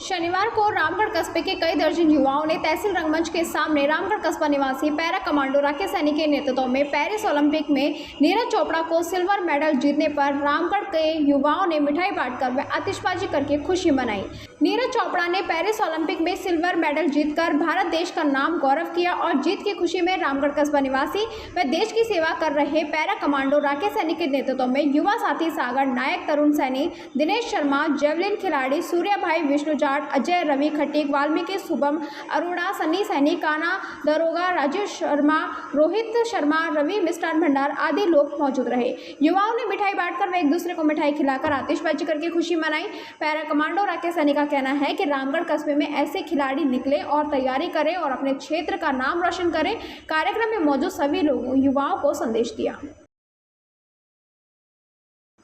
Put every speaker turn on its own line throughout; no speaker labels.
शनिवार को रामगढ़ कस्बे के कई दर्जन युवाओं ने तहसील रंगमंच के सामने रामगढ़ कस्बा निवासी पैरा कमांडो राकेश सैनी के नेतृत्व में पेरिस ओलंपिक में नीरज चोपड़ा को सिल्वर मेडल जीतने पर रामगढ़ के युवाओं ने मिठाई बांटकर व आतिशबाजी करके खुशी मनाई। नीरज चोपड़ा ने पेरिस ओलंपिक में सिल्वर मेडल जीतकर भारत देश का नाम गौरव किया और जीत की खुशी में रामगढ़ कस्बा निवासी व देश की सेवा कर रहे पैरा कमांडो राकेश सैनी के नेतृत्व में युवा साथी सागर नायक, तरुण सैनी, दिनेश शर्मा, जेवलिन खिलाड़ी सूर्या भाई, विष्णु जाट, अजय, रवि खटीक, वाल्मीकि, शुभम अरोड़ा, सन्नी सैनी, काना दरोगा, राजीव शर्मा, रोहित शर्मा, रवि मिष्ठान भंडार आदि लोग मौजूद रहे। युवाओं ने मिठाई बांटकर व एक दूसरे को मिठाई खिलाकर आतिशबाजी करके खुशी मनाई। पैरा कमांडो राकेश सैनी का कहना है कि रामगढ़ कस्बे में ऐसे खिलाड़ी निकले और तैयारी करें और अपने क्षेत्र का नाम रोशन करें। कार्यक्रम में मौजूद सभी लोगों युवाओं को संदेश दिया।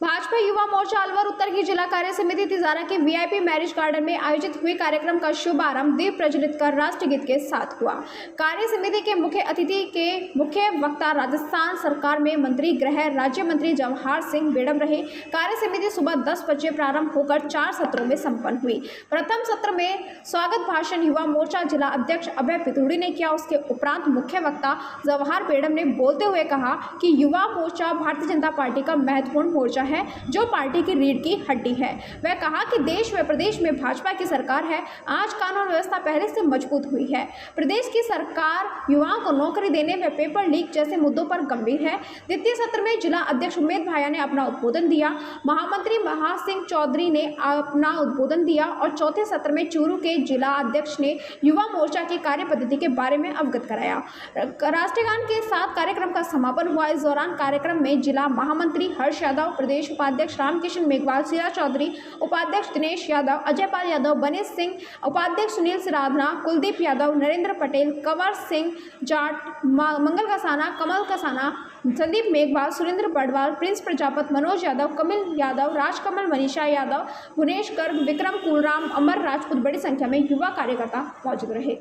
भाजपा युवा मोर्चा अलवर उत्तर की जिला कार्य समिति तिजारा के वीआईपी मैरिज गार्डन में आयोजित हुए कार्यक्रम का शुभारंभ दीप प्रज्वलित कर राष्ट्रगीत के साथ हुआ। कार्य समिति के मुख्य अतिथि के मुख्य वक्ता राजस्थान सरकार में मंत्री गृह राज्य मंत्री जवाहर सिंह बेडम रहे। कार्य समिति सुबह 10 बजे प्रारंभ होकर 4 सत्रों में संपन्न हुई। प्रथम सत्र में स्वागत भाषण युवा मोर्चा जिला अध्यक्ष अभय पिथुड़ी ने किया। उसके उपरांत मुख्य वक्ता जवाहर बेडम ने बोलते हुए कहा कि युवा मोर्चा भारतीय जनता पार्टी का महत्वपूर्ण मोर्चा है जो पार्टी की रीढ़ की हड्डी है। वह कहा कि देश व प्रदेश में भाजपा की सरकार है। आज कानून व्यवस्था पहले से मजबूत हुई है। प्रदेश की सरकार युवाओं को नौकरी देने व पेपर लीक जैसे मुद्दों पर गंभीर है। द्वितीय सत्र में जिला अध्यक्ष उमेद भाया ने अपना उद्बोधन दिया। महामंत्री महासिंह चौधरी ने अपना उद्बोधन दिया और चौथे सत्र में चूरू के जिला अध्यक्ष ने युवा मोर्चा की कार्य पद्धति के बारे में अवगत कराया। राष्ट्रगान के साथ कार्यक्रम का समापन हुआ। इस दौरान कार्यक्रम में जिला महामंत्री हर्ष यादव, प्रदेश उपाध्यक्ष रामकिशन मेघवाल, शीला चौधरी, उपाध्यक्ष दिनेश यादव, अजय पाल यादव, बनेश सिंह, उपाध्यक्ष सुनील सिराधना, कुलदीप यादव, नरेंद्र पटेल, कंवर सिंह जाट, मंगल कसाना, कमल Kasana, Sandeep Meghwal, Surendra Badwal, Prince Prajapat, Manoj Yadav, Camille Yadav, Rajkamal, Manisha Yadav, Guinness Garg, Vikram कुलराम, अमर राजपूत बड़ी संख्या में युवा कार्यकर्ता मौजूद रहे।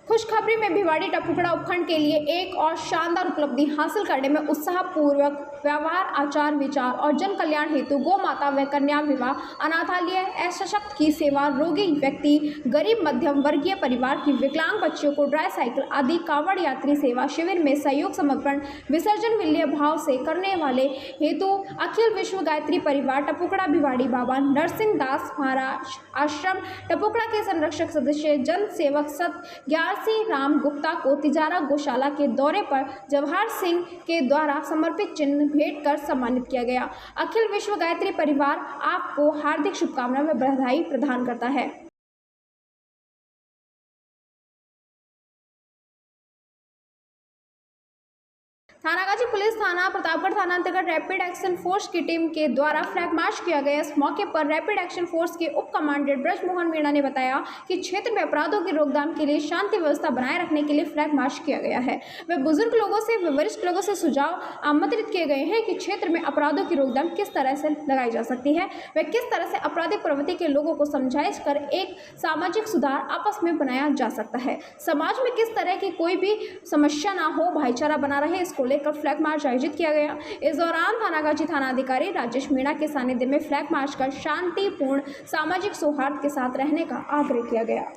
खुशखबरी में भिवाड़ी टपुकड़ा उपखंड के लिए एक और शानदार उपलब्धि हासिल करने में उत्साहपूर्वक व्यवहार, आचार विचार और जन कल्याण हेतु गौ माता व कन्या विवाह, अनाथालय, असशक्त की सेवा, रोगी व्यक्ति, गरीब मध्यम वर्गीय परिवार की विकलांग बच्चियों को ड्राई साइकिल आदि, कावड़ यात्री सेवा शिविर में सहयोग समर्पण विसर्जन विल्य भाव से करने वाले हेतु अखिल विश्व गायत्री परिवार टपुकड़ा भिवाड़ी बाबा नरसिंह दास महाराज आश्रम टपुकड़ा के संरक्षक सदस्य जन सेवक सत राम गुप्ता को तिजारा गौशाला के दौरे पर जवाहर सिंह के द्वारा समर्पित चिन्ह भेंट कर सम्मानित किया गया। अखिल विश्व गायत्री परिवार आपको हार्दिक शुभकामनाएं व बधाई प्रदान करता है। थानागाजी पुलिस थाना प्रतापगढ़ थाना अंतर्गत रैपिड एक्शन फोर्स की टीम के द्वारा फ्लैग मार्च किया गया। इस मौके पर रैपिड एक्शन फोर्स के उप कमांडेंट ब्रजमोहन मीणा ने बताया कि क्षेत्र में अपराधों की रोकथाम के लिए शांति व्यवस्था बनाए रखने के लिए फ्लैग मार्च किया गया है। वे बुजुर्ग लोगों से वरिष्ठ लोगों से सुझाव आमंत्रित किए गए हैं कि क्षेत्र में अपराधों की रोकथाम किस तरह से लगाई जा सकती है व किस तरह से आपराधिक प्रवृत्ति के लोगों को समझाइश कर एक सामाजिक सुधार आपस में बनाया जा सकता है। समाज में किस तरह की कोई भी समस्या ना हो, भाईचारा बना रहे, इसको लेकर फ्लैग मार्च आयोजित किया गया। इस दौरान थानागाजी थाना अधिकारी राजेश मीणा के सानिध्य में फ्लैग मार्च कर शांतिपूर्ण सामाजिक सौहार्द के साथ रहने का आग्रह किया गया।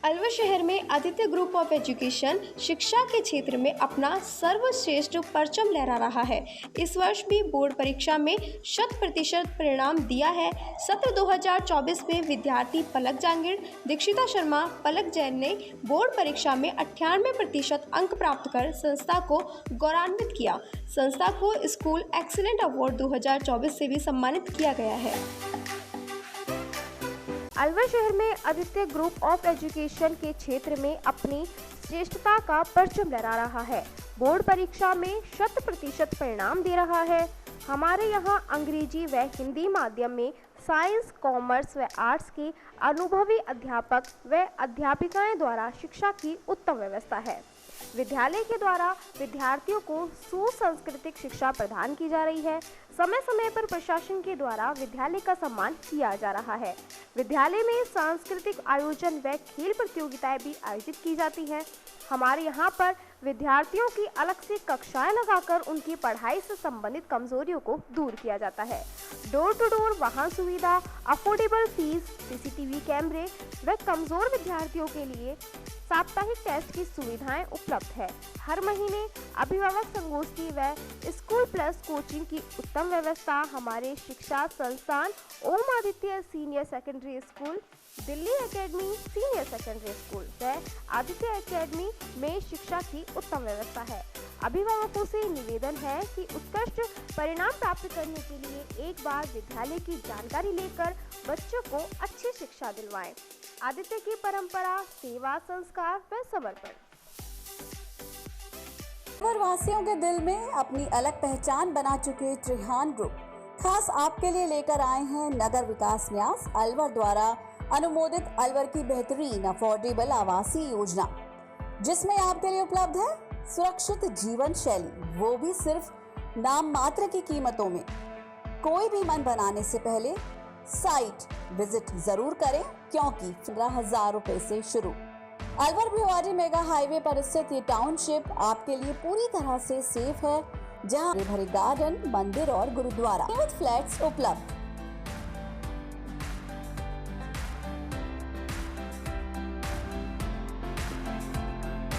अलवर शहर में आदित्य ग्रुप ऑफ एजुकेशन शिक्षा के क्षेत्र में अपना सर्वश्रेष्ठ परचम लहरा रहा है। इस वर्ष भी बोर्ड परीक्षा में 100% परिणाम दिया है। सत्र 2024 में विद्यार्थी पलक जांगिड़, दीक्षिता शर्मा, पलक जैन ने बोर्ड परीक्षा में 98% अंक प्राप्त कर संस्था को गौरवान्वित किया। संस्था को स्कूल एक्सीलेंट अवार्ड 2024 से भी सम्मानित किया गया है। अलवर शहर में आदित्य ग्रुप ऑफ एजुकेशन के क्षेत्र में अपनी श्रेष्ठता का परचम लहरा रहा है। बोर्ड परीक्षा में 100% परिणाम दे रहा है। हमारे यहाँ अंग्रेजी व हिंदी माध्यम में साइंस, कॉमर्स व आर्ट्स के अनुभवी अध्यापक व अध्यापिकाएं द्वारा शिक्षा की उत्तम व्यवस्था है। विद्यालय के द्वारा विद्यार्थियों को सुसांस्कृतिक शिक्षा प्रदान की जा रही है। समय समय पर प्रशासन के द्वारा विद्यालय का सम्मान किया जा रहा है। विद्यालय में सांस्कृतिक आयोजन व खेल प्रतियोगिताएं भी आयोजित की जाती हैं। हमारे यहाँ पर विद्यार्थियों की अलग से कक्षाएं लगाकर उनकी पढ़ाई से संबंधित कमजोरियों को दूर किया जाता है। डोर टू डोर वाहन सुविधा, अफोर्डेबल फीस, सीसीटीवी कैमरे व कमजोर विद्यार्थियों के लिए साप्ताहिक टेस्ट की सुविधाएं उपलब्ध है। हर महीने अभिभावक संगोष्ठी व स्कूल प्लस कोचिंग की उत्तम व्यवस्था हमारे शिक्षा संस्थान Om Aditya senior secondary school, Delhi academy senior secondary school व आदित्य एकेडमी में शिक्षा की उत्तम व्यवस्था है। अभिभावकों से निवेदन है कि उत्कृष्ट परिणाम प्राप्त करने के लिए एक बार विद्यालय की जानकारी लेकर बच्चों को अच्छी शिक्षा दिलवाएं। आदित्य की परंपरा, सेवा, संस्कार व समर्पण।
अलवर वासियों के दिल में अपनी अलग पहचान बना चुके त्रिहान ग्रुप खास आपके लिए लेकर आए हैं नगर विकास न्यास अलवर द्वारा अनुमोदित अलवर की बेहतरीन अफोर्डेबल आवासीय योजना, जिसमें आपके लिए उपलब्ध है सुरक्षित जीवन शैली, वो भी सिर्फ नाम मात्र की कीमतों में। कोई भी मन बनाने से पहले साइट विजिट जरूर करें, क्योंकि 15,000 रुपए से शुरू। अलवर भिवाड़ी मेगा हाईवे पर स्थित ये टाउनशिप आपके लिए पूरी तरह से सेफ है, जहां भरे गार्डन, मंदिर और गुरुद्वारा विद फ्लैट्स उपलब्ध।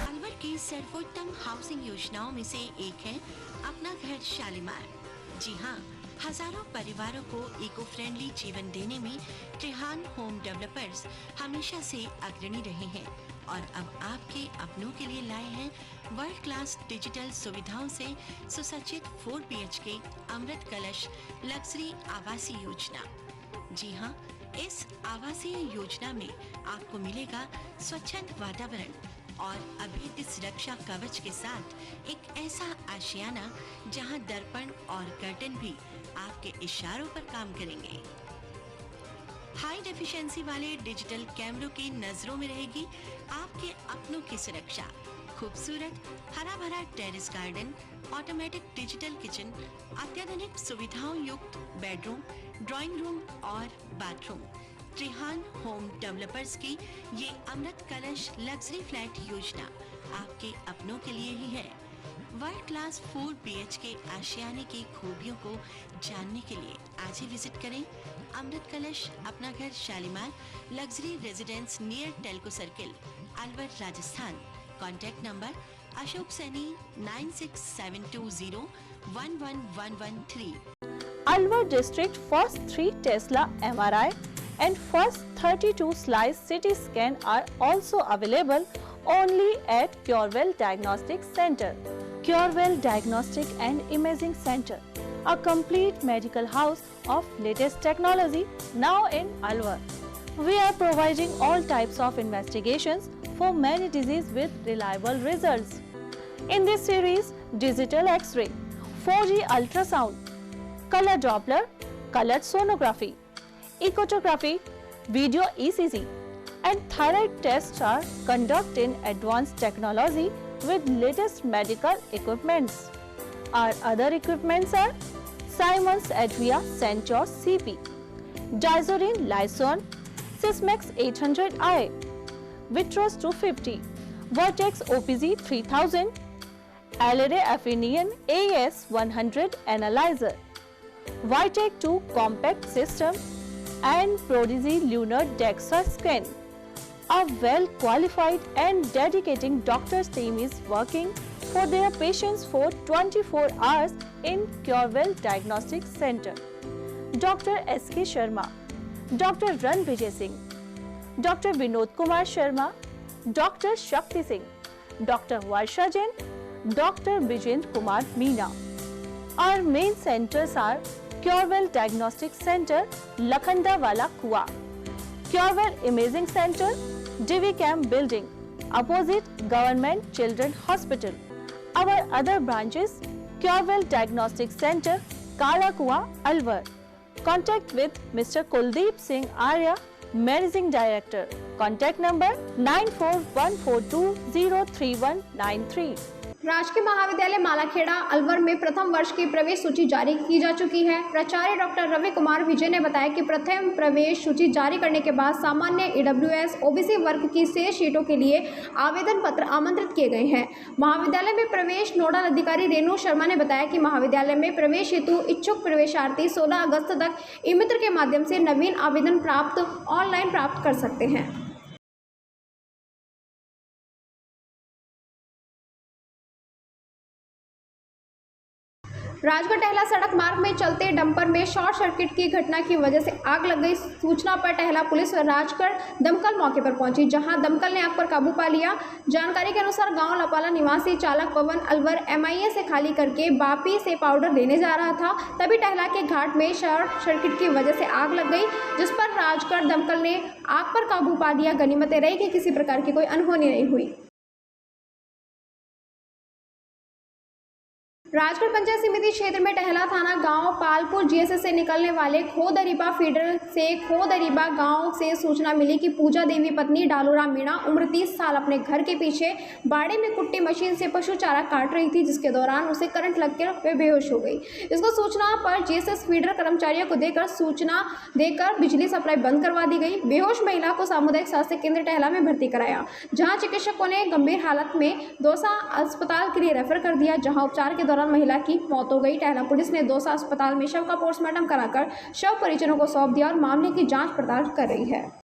अलवर की सर्वोत्तम हाउसिंग योजनाओं में से एक है अपना घर शालीमार। जी हाँ, हजारों परिवारों को इको फ्रेंडली जीवन देने में त्रिहान होम डेवलपर्स हमेशा से अग्रणी रहे हैं और अब आपके अपनों के लिए लाए हैं वर्ल्ड क्लास डिजिटल सुविधाओं से सुसज्जित 4 BHK अमृत कलश लग्जरी आवासीय योजना। जी हाँ, इस आवासीय योजना में आपको मिलेगा स्वच्छंद वातावरण और अभेद्य सुरक्षा कवच के साथ एक ऐसा आशियाना जहां दर्पण और कर्टन भी आपके इशारों पर काम करेंगे। हाई डेफिशिएंसी वाले डिजिटल कैमरों की नजरों में रहेगी आपके अपनों की सुरक्षा। खूबसूरत हरा भरा terrace garden, automatic digital kitchen, अत्याधुनिक सुविधाओं युक्त बेडरूम, ड्राइंग रूम और बाथरूम। त्रिहान होम डेवलपर्स की ये अमृत कलश लग्जरी फ्लैट योजना आपके अपनों के लिए ही है। वर्ल्ड क्लास 4 BHK आशियाने की खूबियों को जानने के लिए आज ही विजिट करें अमृत कलश अपना घर Shalimar luxury residence near Telco circle, Alwar, Rajasthan. Contact number Ashok Saini 9672011113।
Alwar district first 3 Tesla MRI and first 32 slice CT scan are also available only at Curewell Diagnostic Center. Curewell Diagnostic and Imaging Center, a complete medical house of latest technology now in Alwar. We are providing all types of investigations for many diseases with reliable results. In this series, digital X-ray, 4G ultrasound, color Doppler, colored sonography, echocardiogram, video ECG, and thyroid tests are conducted in advanced technology with latest medical equipments. Our other equipments are Siemens Advia Centos CP, Dizorin Lyson, Sysmex 800i, Vitros 250, Vertex OPZ 3000, Alere Affinion AS 100 Analyzer, Vitec 2 Compact System, and Prodigy Lunar DEXA Scan. A well-qualified and dedicated doctors team is working for their patients for 24 hours in Curewell Diagnostic Center. Dr. S.K. Sharma, Dr. Ran Vijay Singh, Dr. Vinod Kumar Sharma, Dr. Shakti Singh, Dr. Varsha Jain, Dr. Vijendra Kumar Meena. Our main centers are Curewell Diagnostic Center, Lakhandawala Kua, Curewell Imaging Center, Divi Camp Building, opposite Government Children Hospital. Our other branches, Curewell Diagnostic Center, Kala Kua, Alwar. Contact with Mr. Kuldeep Singh Arya Managing Director. Contact number 9414203193.
राजकीय महाविद्यालय मालाखेड़ा अलवर में प्रथम वर्ष की प्रवेश सूची जारी की जा चुकी है। प्राचार्य डॉक्टर रवि कुमार विजय ने बताया कि प्रथम प्रवेश सूची जारी करने के बाद सामान्य EWS OBC वर्ग की शेष सीटों के लिए आवेदन पत्र आमंत्रित किए गए हैं। महाविद्यालय में प्रवेश नोडल अधिकारी रेणु शर्मा ने बताया कि महाविद्यालय में प्रवेश हेतु इच्छुक प्रवेशार्थी 16 अगस्त तक ई-मित्र के माध्यम से नवीन आवेदन ऑनलाइन प्राप्त कर सकते हैं। राजगढ़ टहला सड़क मार्ग में चलते डंपर में शॉर्ट सर्किट की घटना की वजह से आग लग गई। सूचना पर टहला पुलिस और राजगढ़ दमकल मौके पर पहुंची, जहां दमकल ने आग पर काबू पा लिया। जानकारी के अनुसार गांव लपाला निवासी चालक पवन अलवर MIA से खाली करके बापी से पाउडर लेने जा रहा था, तभी टहला के घाट में शॉर्ट सर्किट की वजह से आग लग गई, जिस पर राजगढ़ दमकल ने आग पर काबू पा लिया। गनीमत रही कि किसी प्रकार की कोई अनहोनी नहीं हुई। राजगढ़ पंचायत समिति क्षेत्र में टहला थाना गांव पालपुर GSS से निकलने वाले खोदरीबा फीडर से खोदरीबा गांव से सूचना मिली कि पूजा देवी पत्नी डालूराम मीणा उम्र 30 साल अपने घर के पीछे बाड़े में कुट्टी मशीन से पशु चारा काट रही थी, जिसके दौरान उसे करंट लगकर वे बेहोश हो गई। इसको सूचना पर GSS फीडर कर्मचारियों को सूचना देकर बिजली सप्लाई बंद करवा दी गई। बेहोश महिला को सामुदायिक स्वास्थ्य केंद्र टहला में भर्ती कराया, जहाँ चिकित्सकों ने गंभीर हालत में दौसा अस्पताल के लिए रेफर कर दिया, जहाँ उपचार के दौरान महिला की मौत हो गई। टहला पुलिस ने दौसा अस्पताल में शव का पोस्टमार्टम कराकर शव परिजनों को सौंप दिया और मामले की जांच पड़ताल कर रही है।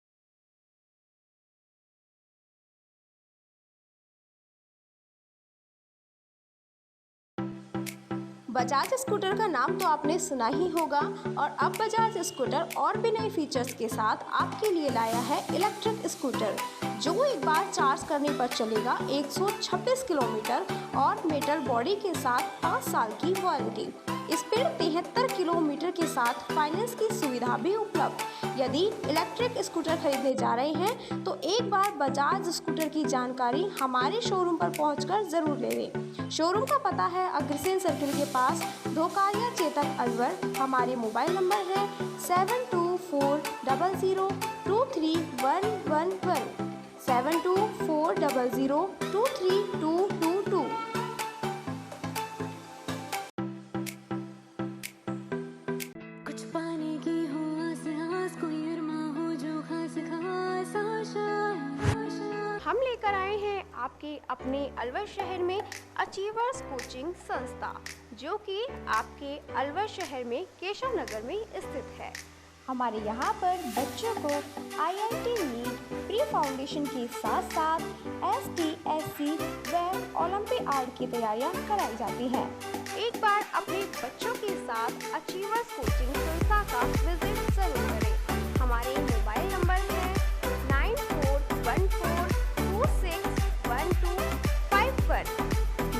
बजाज स्कूटर का नाम तो आपने सुना ही होगा, और अब बजाज स्कूटर और भी नए फीचर्स के साथ आपके लिए लाया है इलेक्ट्रिक स्कूटर, जो एक बार चार्ज करने पर चलेगा 126 किलोमीटर और मेटल बॉडी के साथ 5 साल की वारंटी। स्पीड 73 किलोमीटर के साथ फाइनेंस की सुविधा भी उपलब्ध। यदि इलेक्ट्रिक स्कूटर खरीदने जा रहे हैं तो एक बार बजाज स्कूटर की जानकारी हमारे शोरूम पर पहुंचकर जरूर ले लें। शोरूम का पता है अग्रसेन सर्किल के पास, धोकारिया चेतक अलवर। हमारे मोबाइल नंबर है 7240023111 7240023222।
कुछ पाने की हो आस कोई अरमा हो जो खास खास आशा।
हम लेकर आए हैं आपके अपने अलवर शहर में अचीवर्स कोचिंग संस्था, जो कि आपके अलवर शहर में केशव नगर में स्थित है। हमारे यहाँ पर बच्चों को IIT नीट प्री फाउंडेशन के साथ साथ ST/SC व ओलंपियाड की तैयारियाँ कराई जाती हैं। एक बार अपने बच्चों के साथ अचीवर्स कोचिंग संस्था का विजिट जरूर करें। हमारे मोबाइल नंबर है 9414261251,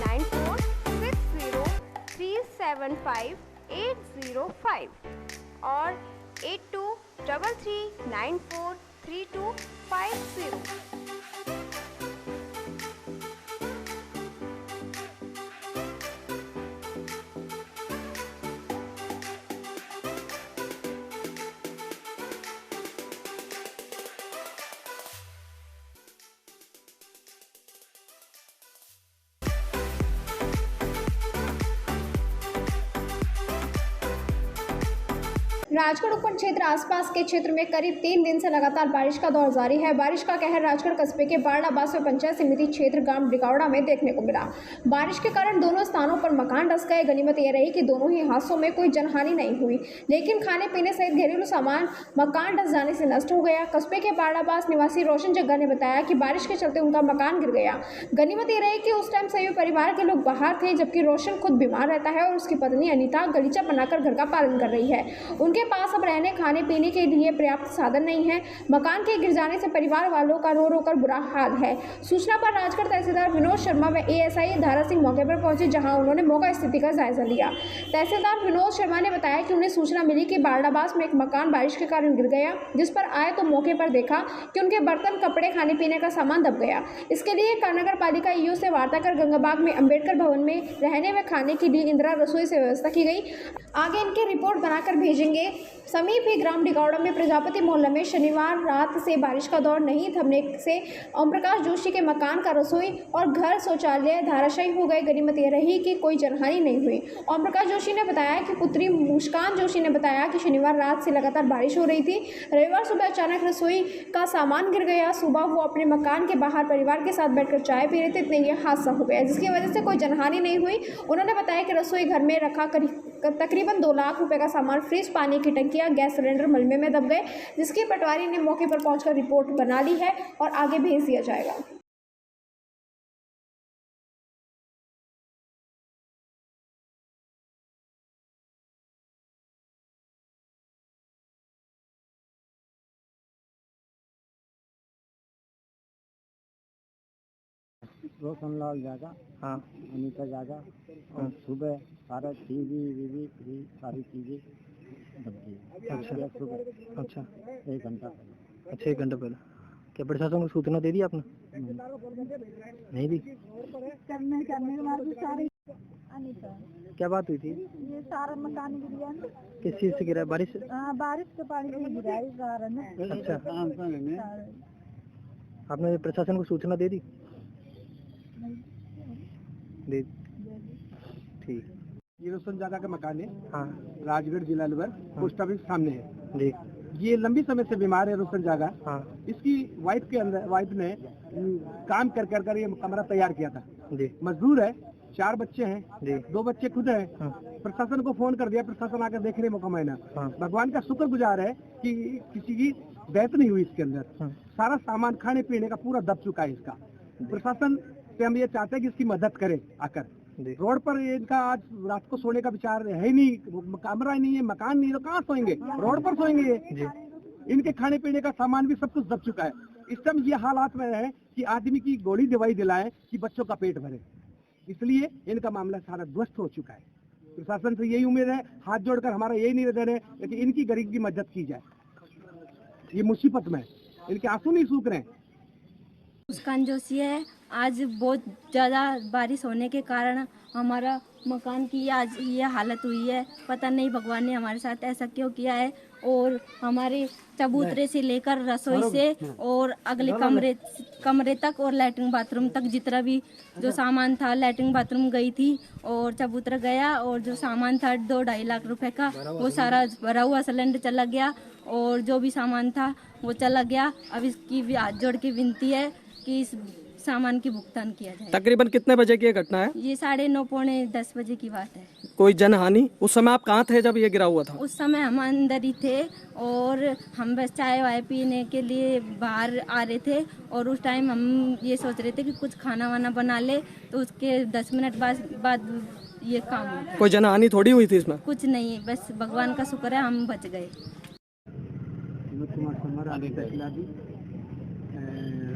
9460375805 और 8233943250।
राजगढ़ उप क्षेत्र आसपास के क्षेत्र में करीब 3 दिन से लगातार बारिश का दौर जारी है। बारिश का कहर राजगढ़ कस्बे के बारडाबास में पंचायत समिति क्षेत्र ग्राम डिकावड़ा में देखने को मिला। बारिश के कारण दोनों स्थानों पर मकान धस गए। गनीमत यह रही कि दोनों ही हादसों में कोई जनहानि नहीं हुई, लेकिन खाने पीने सहित घरेलू सामान मकान धस जाने से नष्ट हो गया। कस्बे के बारडाबास निवासी रोशन जग्गा ने बताया कि बारिश के चलते उनका मकान गिर गया। गनीमत यह रही कि उस टाइम सभी परिवार के लोग बाहर थे, जबकि रोशन खुद बीमार रहता है और उसकी पत्नी अनीता गलीचा बनाकर घर का पालन कर रही है। उनके पास अब रहने खाने पीने के लिए पर्याप्त साधन नहीं है। मकान के गिर जाने से परिवार वालों का रो रो कर बुरा हाल है। सूचना पर राजगढ़ तहसीलदार विनोद शर्मा व ASI धारा सिंह मौके पर पहुंचे, जहां उन्होंने मौका स्थिति का जायजा लिया। तहसीलदार विनोद शर्मा ने बताया कि उन्हें सूचना मिली कि बारडाबास में एक मकान बारिश के कारण गिर गया, जिस पर आए तो मौके पर देखा कि उनके बर्तन कपड़े खाने पीने का सामान दब गया। इसके लिए नगर पालिका EO से वार्ता कर गंगाबाग में अम्बेडकर भवन में रहने व खाने के लिए इंदिरा रसोई से व्यवस्था की गई। आगे इनकी रिपोर्ट बनाकर भेजेंगे। समीप ही ग्राम डिगौड़ा में प्रजापति मोहल्ला में शनिवार रात से बारिश का दौर नहीं थमने से ओम प्रकाश जोशी के मकान का रसोई और घर शौचालय धराशायी हो गए। गनीमत यह रही कि कोई जनहानि नहीं हुई। ओम प्रकाश जोशी ने बताया कि पुत्री मुस्कान जोशी ने बताया कि शनिवार रात से लगातार बारिश हो रही थी। रविवार सुबह अचानक रसोई का सामान गिर गया। सुबह वो अपने मकान के बाहर परिवार के साथ बैठकर चाय पी रहे थे, इतने यह हादसा हो गया, जिसकी वजह से कोई जनहानि नहीं हुई। उन्होंने बताया कि रसोई घर में रखा तकरीबन 2 लाख रुपए का सामान, फ्रिज, पानी की टंकियां, गैस सिलेंडर मलबे में दब गए, जिसकी पटवारी ने मौके पर पहुंचकर रिपोर्ट बना ली है और आगे भेज दिया जाएगा।
रोशनलाल जागा, हाँ, अनीता जागा, और सुबह सारा टीवी वीवी फ्री सारी चीज़ें दब गई। अच्छा सुबह, अच्छा 1 घंटा पहले। अच्छा 1 घंटा पहले क्या प्रशासन को सूचना दे दी आपने? नहीं दी।
करने के बाद भी सारी
क्या बात हुई थी?
ये सारा मकान गिर गया ना।
किस चीज़ से गिरा? बारिश?
बारिश के पानी से गिरा है सारा ना।
अच्छा, आपने प्रशासन को सूचना दे दी? दे ठीक।
ये रोशन जागा का मकान है,
हाँ,
राजगढ़ जिला अलवर, पोस्ट ऑफिस सामने है
जी।
ये लंबी समय से बीमार है रोशन जागा।
हाँ
इसकी वाइफ ने काम कर ये कमरा तैयार किया था
जी।
मजदूर है, 4 बच्चे हैं
जी।
2 बच्चे खुद है।
हाँ।
प्रशासन को फोन कर दिया, प्रशासन आकर देखने मौका मैंने।
हाँ।
भगवान का शुक्रगुजार है कि किसी की डेथ नहीं हुई इसके अंदर।
हाँ।
सारा सामान खाने पीने का पूरा दब चुका है इसका। प्रशासन से हम ये चाहते हैं कि इसकी मदद करे आकर। रोड पर इनका आज रात को सोने का विचार है ही नहीं, कमरा ही नहीं है, मकान नहीं है, तो कहाँ सोएंगे? रोड पर सोएंगे ये। इनके खाने पीने का सामान भी सब कुछ दब चुका है। इस टाइम ये हालात में है कि आदमी की गोली दवाई दिलाए कि बच्चों का पेट भरे, इसलिए इनका मामला सारा ध्वस्त हो चुका है। प्रशासन से यही उम्मीद है, हाथ जोड़कर हमारा यही निवेदन है कि इनकी गरीब की मदद की जाए। ये मुसीबत में इनके आंसू नहीं सूख रहे हैं।
मुस्कान जोशी है। आज बहुत ज़्यादा बारिश होने के कारण हमारा मकान की आज ये हालत हुई है। पता नहीं भगवान ने हमारे साथ ऐसा क्यों किया है। और हमारे चबूतरे से लेकर रसोई से और अगले कमरे तक और लैट्रिन बाथरूम तक जितना भी जो सामान था, लैट्रिन बाथरूम गई थी और चबूतरा गया, और जो सामान था 2-2.5 लाख रुपए का वो सारा भरा हुआ सिलेंडर चला गया, और जो भी सामान था वो चला गया। अब इसकी भी हाथ जोड़ के विनती है कि इस सामान की भुगतान किया जाए।
तकरीबन कितने बजे की घटना है?
ये 9:30 पौने 10 बजे की बात है।
कोई जनहानि? उस समय आप कहाँ थे जब ये गिरा हुआ था?
उस समय हम अंदर ही थे और हम बस चाय वाय पीने के लिए बाहर आ रहे थे, और उस टाइम हम ये सोच रहे थे कि कुछ खाना वाना बना ले, तो उसके 10 मिनट बाद ये काम हो।
कोई जनहानि थोड़ी हुई थी इसमें?
कुछ नहीं, बस भगवान का शुक्र है हम बच गए।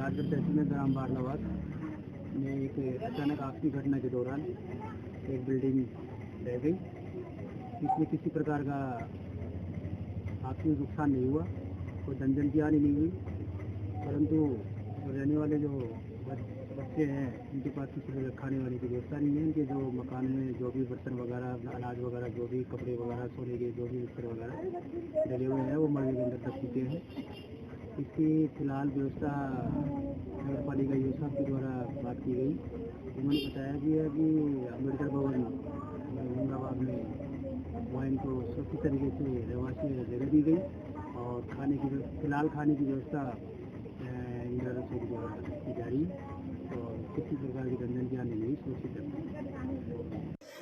राजगढ़ तहसील में ग्राम बारलाबाद में एक अचानक आग की घटना के दौरान एक बिल्डिंग रह गई। इसमें किसी प्रकार का आर्थिक नुकसान नहीं हुआ, कोई धन की हानि नहीं हुई, परंतु रहने वाले जो बच्चे हैं उनके पास किसी प्रकार खाने वाने की व्यवस्था नहीं है। इनके जो मकान में जो भी बर्तन वगैरह, अनाज वगैरह, जो भी कपड़े वगैरह, सोने के जो भी बिस्तर वगैरह डले हुए हैं वो मलबे के अंदर दब चुके हैं। इसकी फिलहाल व्यवस्था नगर पालिका योजना के द्वारा बात की गई। उन्होंने बताया कि अम्बेडकर भवन औरंगाबाद में वहाँ इनको सुरक्षित तरीके से रहवासी जगह दी गई, और फिलहाल खाने की व्यवस्था इंदिरा रसोई के द्वारा की जा रही है, और किसी प्रकार की रंजन की हानि नहीं सुरक्षित।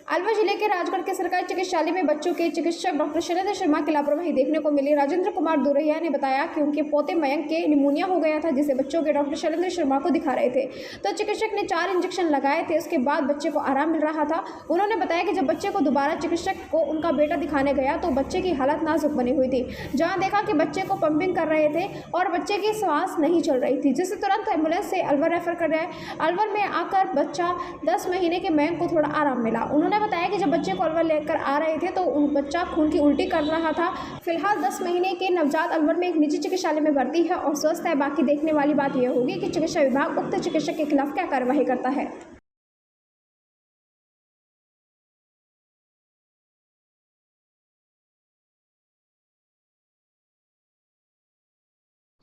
अलवर जिले के राजगढ़ के सरकारी चिकित्सालय में बच्चों के चिकित्सक डॉक्टर शैलेंद्र शर्मा की लापरवाही देखने को मिली। राजेंद्र कुमार दुरैया ने बताया कि उनके पोते मयंक के निमोनिया हो गया था, जिसे बच्चों के डॉक्टर शैलेंद्र शर्मा को दिखा रहे थे, तो चिकित्सक ने 4 इंजेक्शन लगाए थे। उसके बाद बच्चे को आराम मिल रहा था। उन्होंने बताया कि जब बच्चे को दोबारा चिकित्सक को उनका बेटा दिखाने गया तो बच्चे की हालत नाजुक बनी हुई थी, जहाँ देखा कि बच्चे को पंपिंग कर रहे थे और बच्चे की सांस नहीं चल रही थी, जिसे तुरंत एम्बुलेंस से अलवर रेफर कर रहे हैं। अलवर में आकर बच्चा 10 महीने के मयंक को थोड़ा आराम मिला। उन्होंने बताया कि जब बच्चे को अलवर लेकर आ रहे थे तो बच्चा खून की उल्टी कर रहा था। फिलहाल 10 महीने के नवजात अलवर में एक निजी चिकित्सालय में भर्ती है और स्वस्थ है। बाकी देखने वाली बात यह होगी कि चिकित्सा विभाग उक्त चिकित्सक के खिलाफ क्या कार्रवाई करता है।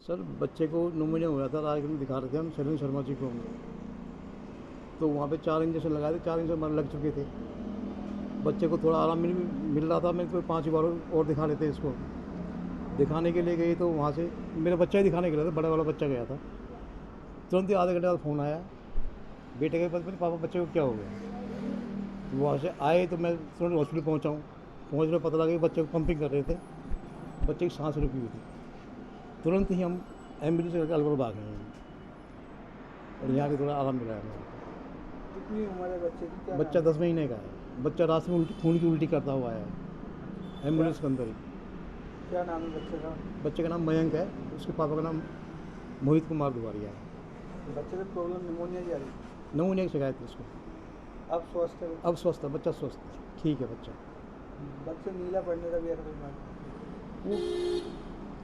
सर बच्चे को निमोनिया हो गया था, रात में दिखा रहे थे हम शैलेंद्र शर्मा जी को, तो वहाँ पे 4 इंजेक्शन लगाए थे, 4 इंजेक्शन लग चुके थे। बच्चे को थोड़ा आराम मिल रहा था, मैं तो 5 बार और दिखा लेते इसको। दिखाने के लिए गए तो वहाँ से मेरा बच्चा ही दिखाने के लिए था, बड़ा वाला बच्चा गया था। तुरंत ही आधे घंटे बाद फ़ोन आया बेटे के पास, पापा बच्चे को क्या हो गया। तो वहाँ से आए तो मैं तुरंत हॉस्पिटल पहुँचाऊँ, पहुँचने पता लगा कि बच्चे को पंपिंग कर रहे थे, बच्चे की सांस रुकी हुई थी। तुरंत ही हम एम्बुलेंस करके अलवर भाग गए और यहाँ के थोड़ा आराम मिला है हमें।
कितनी उम्र है बच्चे की? क्या
बच्चा 10 महीने का है। बच्चा रात में खून की उल्टी करता हुआ आया है एम्बुलेंस के अंदर ही।
क्या नाम है बच्चे का?
बच्चे का नाम मयंक है, उसके पापा का नाम मोहित कुमार दुआरिया है।
बच्चे को प्रॉब्लम निमोनिया की आ रही?
निमोनिया की शिकायत है उसको।
अब स्वस्थ है?
अब स्वस्थ है, बच्चा स्वस्थ है, ठीक है बच्चा।
बच्चे नीला पड़ने का भी ऐसा कोई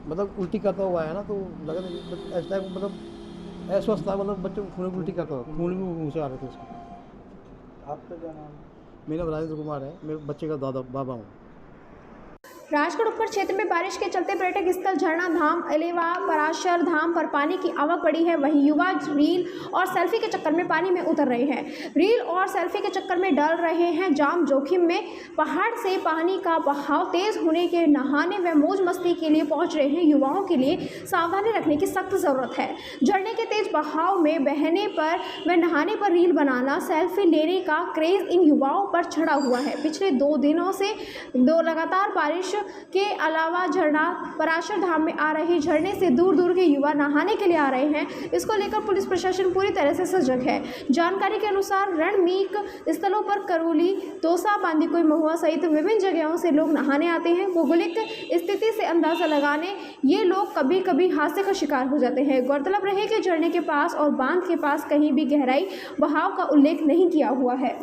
मतलब उल्टी करता हुआ है ना, तो लगा ऐसा टाइप मतलब अस्वस्थ था, मतलब बच्चे खून की उल्टी करता हुआ, खून भी मुँह से आ रहे थे उसको।
आपका क्या नाम है?
मेरा नाम राजेंद्र कुमार है, मेरे बच्चे का बाबा हूँ।
राजगढ़ उपकर क्षेत्र में बारिश के चलते पर्यटक स्थल झरना धाम, अलेवा, पराशर धाम पर पानी की आवक बढ़ी है। वहीं युवा रील और सेल्फी के चक्कर में पानी में उतर रहे हैं। रील और सेल्फी के चक्कर में डल रहे हैं जाम जोखिम में। पहाड़ से पानी का बहाव तेज होने के नहाने व मौज मस्ती के लिए पहुंच रहे हैं युवाओं के लिए सावधानी रखने की सख्त जरूरत है। झरने के तेज बहाव में बहने पर व नहाने पर रील बनाना, सेल्फी लेने का क्रेज इन युवाओं पर चढ़ा हुआ है। पिछले 2 दिनों से लगातार बारिश के अलावा झरना पराशर धाम में आ रहे झरने से दूर दूर के युवा नहाने के लिए आ रहे हैं। इसको लेकर पुलिस प्रशासन पूरी तरह से सजग है। जानकारी के अनुसार रणमीक स्थलों पर करौली, दौसा, बांदीकुई, महुआ सहित विभिन्न जगहों से लोग नहाने आते हैं। भौगोलिक स्थिति से अंदाजा लगाने ये लोग कभी कभी हादसे का शिकार हो जाते हैं। गौरतलब रहे कि झरने के पास और बांध के पास कहीं भी गहराई बहाव का उल्लेख नहीं किया हुआ है।